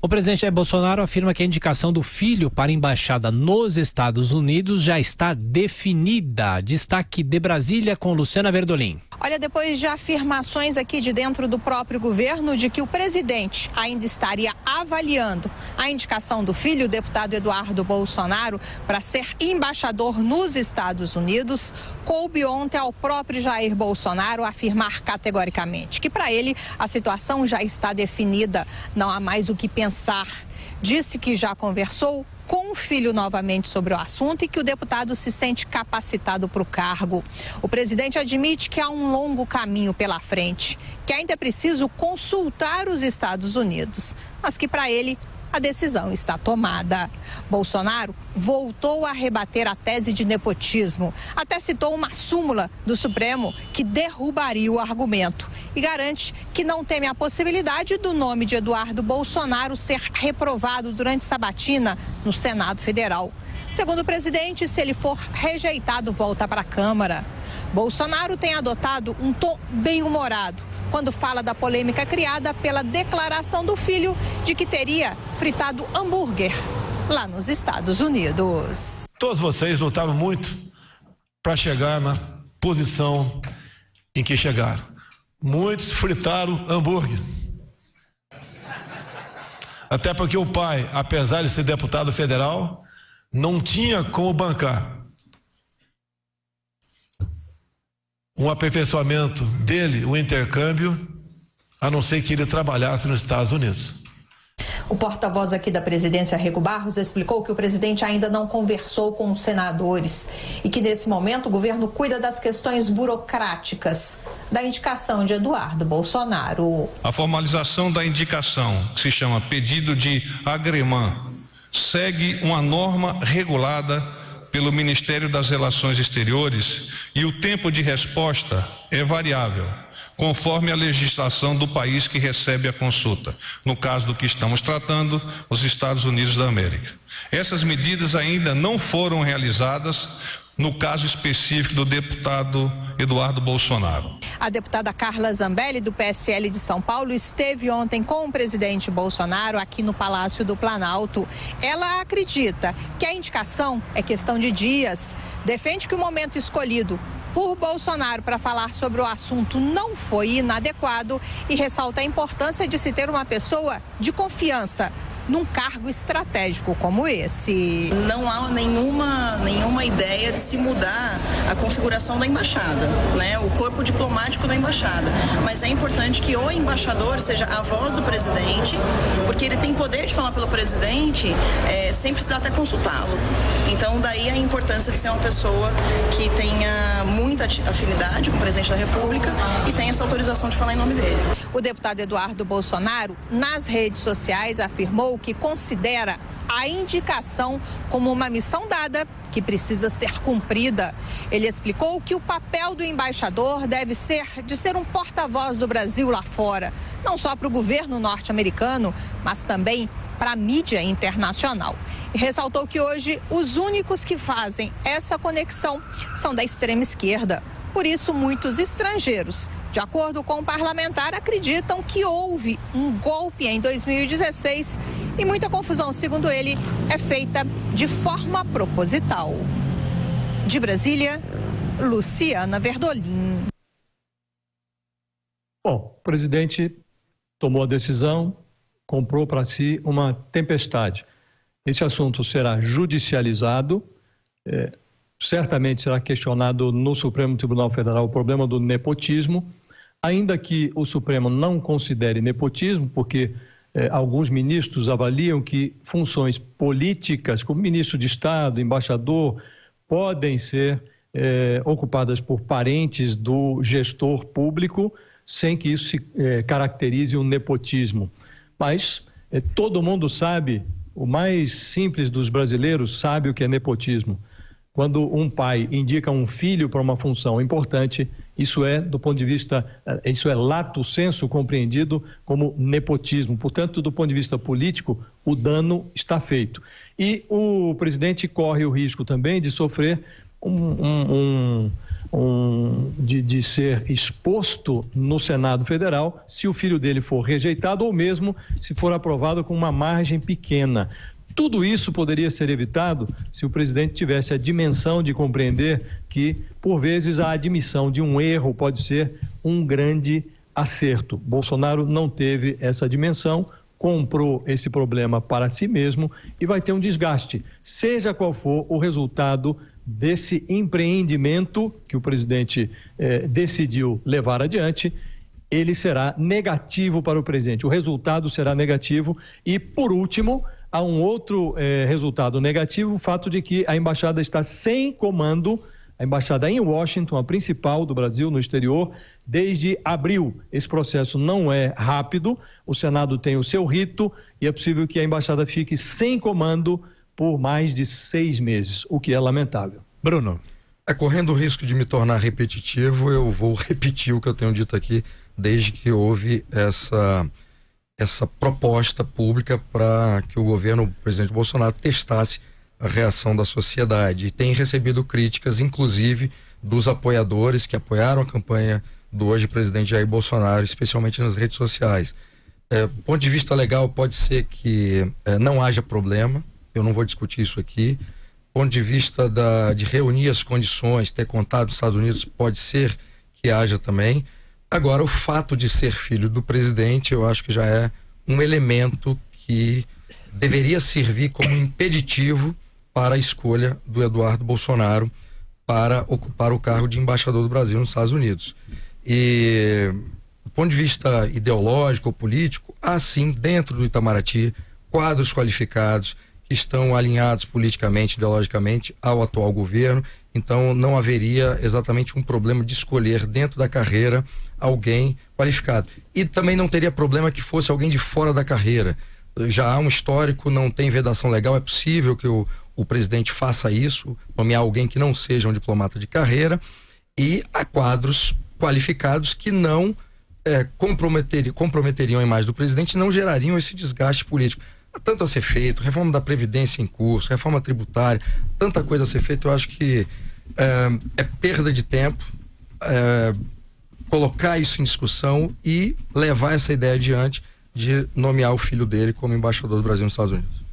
O presidente Jair Bolsonaro afirma que a indicação do filho para a embaixada nos Estados Unidos já está definida. Destaque de Brasília com Luciana Verdolim. Olha, depois de afirmações aqui de dentro do próprio governo de que o presidente ainda estaria avaliando a indicação do filho, o deputado Eduardo Bolsonaro, para ser embaixador nos Estados Unidos, coube ontem ao próprio Jair Bolsonaro afirmar categoricamente que para ele a situação já está definida, não há mais o que pensar. Disse que já conversou com o filho novamente sobre o assunto e que o deputado se sente capacitado para o cargo. O presidente admite que há um longo caminho pela frente, que ainda é preciso consultar os Estados Unidos, mas que para ele a decisão está tomada. Bolsonaro voltou a rebater a tese de nepotismo. Até citou uma súmula do Supremo que derrubaria o argumento e garante que não teme a possibilidade do nome de Eduardo Bolsonaro ser reprovado durante sabatina no Senado Federal. Segundo o presidente, se ele for rejeitado, volta para a Câmara. Bolsonaro tem adotado um tom bem-humorado quando fala da polêmica criada pela declaração do filho de que teria fritado hambúrguer lá nos Estados Unidos. Todos vocês lutaram muito para chegar na posição em que chegaram. Muitos fritaram hambúrguer. Até porque o pai, apesar de ser deputado federal, não tinha como bancar um aperfeiçoamento dele, um intercâmbio, a não ser que ele trabalhasse nos Estados Unidos. O porta-voz aqui da presidência, Rego Barros, explicou que o presidente ainda não conversou com os senadores e que nesse momento o governo cuida das questões burocráticas da indicação de Eduardo Bolsonaro. A formalização da indicação, que se chama pedido de agremã, segue uma norma regulada pelo Ministério das Relações Exteriores e o tempo de resposta é variável, conforme a legislação do país que recebe a consulta. No caso do que estamos tratando, os Estados Unidos da América. Essas medidas ainda não foram realizadas no caso específico do deputado Eduardo Bolsonaro. A deputada Carla Zambelli, do PSL de São Paulo, esteve ontem com o presidente Bolsonaro aqui no Palácio do Planalto. Ela acredita que a indicação é questão de dias. Defende que o momento escolhido por Bolsonaro para falar sobre o assunto não foi inadequado e ressalta a importância de se ter uma pessoa de confiança num cargo estratégico como esse. Não há nenhuma ideia de se mudar a configuração da embaixada, né? O corpo diplomático da embaixada. Mas é importante que o embaixador seja a voz do presidente, porque ele tem poder de falar pelo presidente sem precisar até consultá-lo. Então, daí a importância de ser uma pessoa que tenha muita afinidade com o presidente da República e tenha essa autorização de falar em nome dele. O deputado Eduardo Bolsonaro, nas redes sociais, afirmou que considera a indicação como uma missão dada que precisa ser cumprida. Ele explicou que o papel do embaixador deve ser de ser um porta-voz do Brasil lá fora, não só para o governo norte-americano, mas também para a mídia internacional. E ressaltou que hoje os únicos que fazem essa conexão são da extrema esquerda. Por isso, muitos estrangeiros, de acordo com o parlamentar, acreditam que houve um golpe em 2016 e muita confusão, segundo ele, é feita de forma proposital. De Brasília, Luciana Verdolim. Bom, o presidente tomou a decisão, comprou para si uma tempestade. Esse assunto será judicializado, certamente será questionado no Supremo Tribunal Federal o problema do nepotismo, ainda que o Supremo não considere nepotismo, porque alguns ministros avaliam que funções políticas, como ministro de Estado, embaixador, podem ser ocupadas por parentes do gestor público, sem que isso se caracterize um nepotismo. Mas todo mundo sabe, o mais simples dos brasileiros sabe o que é nepotismo. Quando um pai indica um filho para uma função importante, isso é, do ponto de vista, isso é lato sensu compreendido como nepotismo. Portanto, do ponto de vista político, o dano está feito. E o presidente corre o risco também de sofrer de ser exposto no Senado Federal se o filho dele for rejeitado ou mesmo se for aprovado com uma margem pequena. Tudo isso poderia ser evitado se o presidente tivesse a dimensão de compreender que, por vezes, a admissão de um erro pode ser um grande acerto. Bolsonaro não teve essa dimensão, comprou esse problema para si mesmo e vai ter um desgaste, seja qual for o resultado desse empreendimento que o presidente decidiu levar adiante. Ele será negativo para o presidente, o resultado será negativo. E, por último, há um outro resultado negativo, o fato de que a embaixada está sem comando, a embaixada em Washington, a principal do Brasil no exterior, desde abril. Esse processo não é rápido, o Senado tem o seu rito e é possível que a embaixada fique sem comando por mais de 6 meses, o que é lamentável. Bruno. Correndo o risco de me tornar repetitivo, eu vou repetir o que eu tenho dito aqui desde que houve essa proposta pública para que o governo, o presidente Bolsonaro, testasse a reação da sociedade. E tem recebido críticas, inclusive, dos apoiadores que apoiaram a campanha do hoje presidente Jair Bolsonaro, especialmente nas redes sociais. Do ponto de vista legal, pode ser que não haja problema, eu não vou discutir isso aqui. Do ponto de vista de reunir as condições, ter contato nos Estados Unidos, pode ser que haja também. Agora, o fato de ser filho do presidente, eu acho que já é um elemento que deveria servir como impeditivo para a escolha do Eduardo Bolsonaro para ocupar o cargo de embaixador do Brasil nos Estados Unidos. E, do ponto de vista ideológico ou político, há sim, dentro do Itamaraty, quadros qualificados que estão alinhados politicamente, ideologicamente ao atual governo. Então não haveria exatamente um problema de escolher dentro da carreira alguém qualificado. E também não teria problema que fosse alguém de fora da carreira. Já há um histórico, não tem vedação legal, é possível que o presidente faça isso, nomear alguém que não seja um diplomata de carreira, e há quadros qualificados que não comprometeriam a imagem do presidente e não gerariam esse desgaste político. Há tanto a ser feito, reforma da Previdência em curso, reforma tributária, tanta coisa a ser feita. Eu acho que é perda de tempo colocar isso em discussão e levar essa ideia adiante de nomear o filho dele como embaixador do Brasil nos Estados Unidos.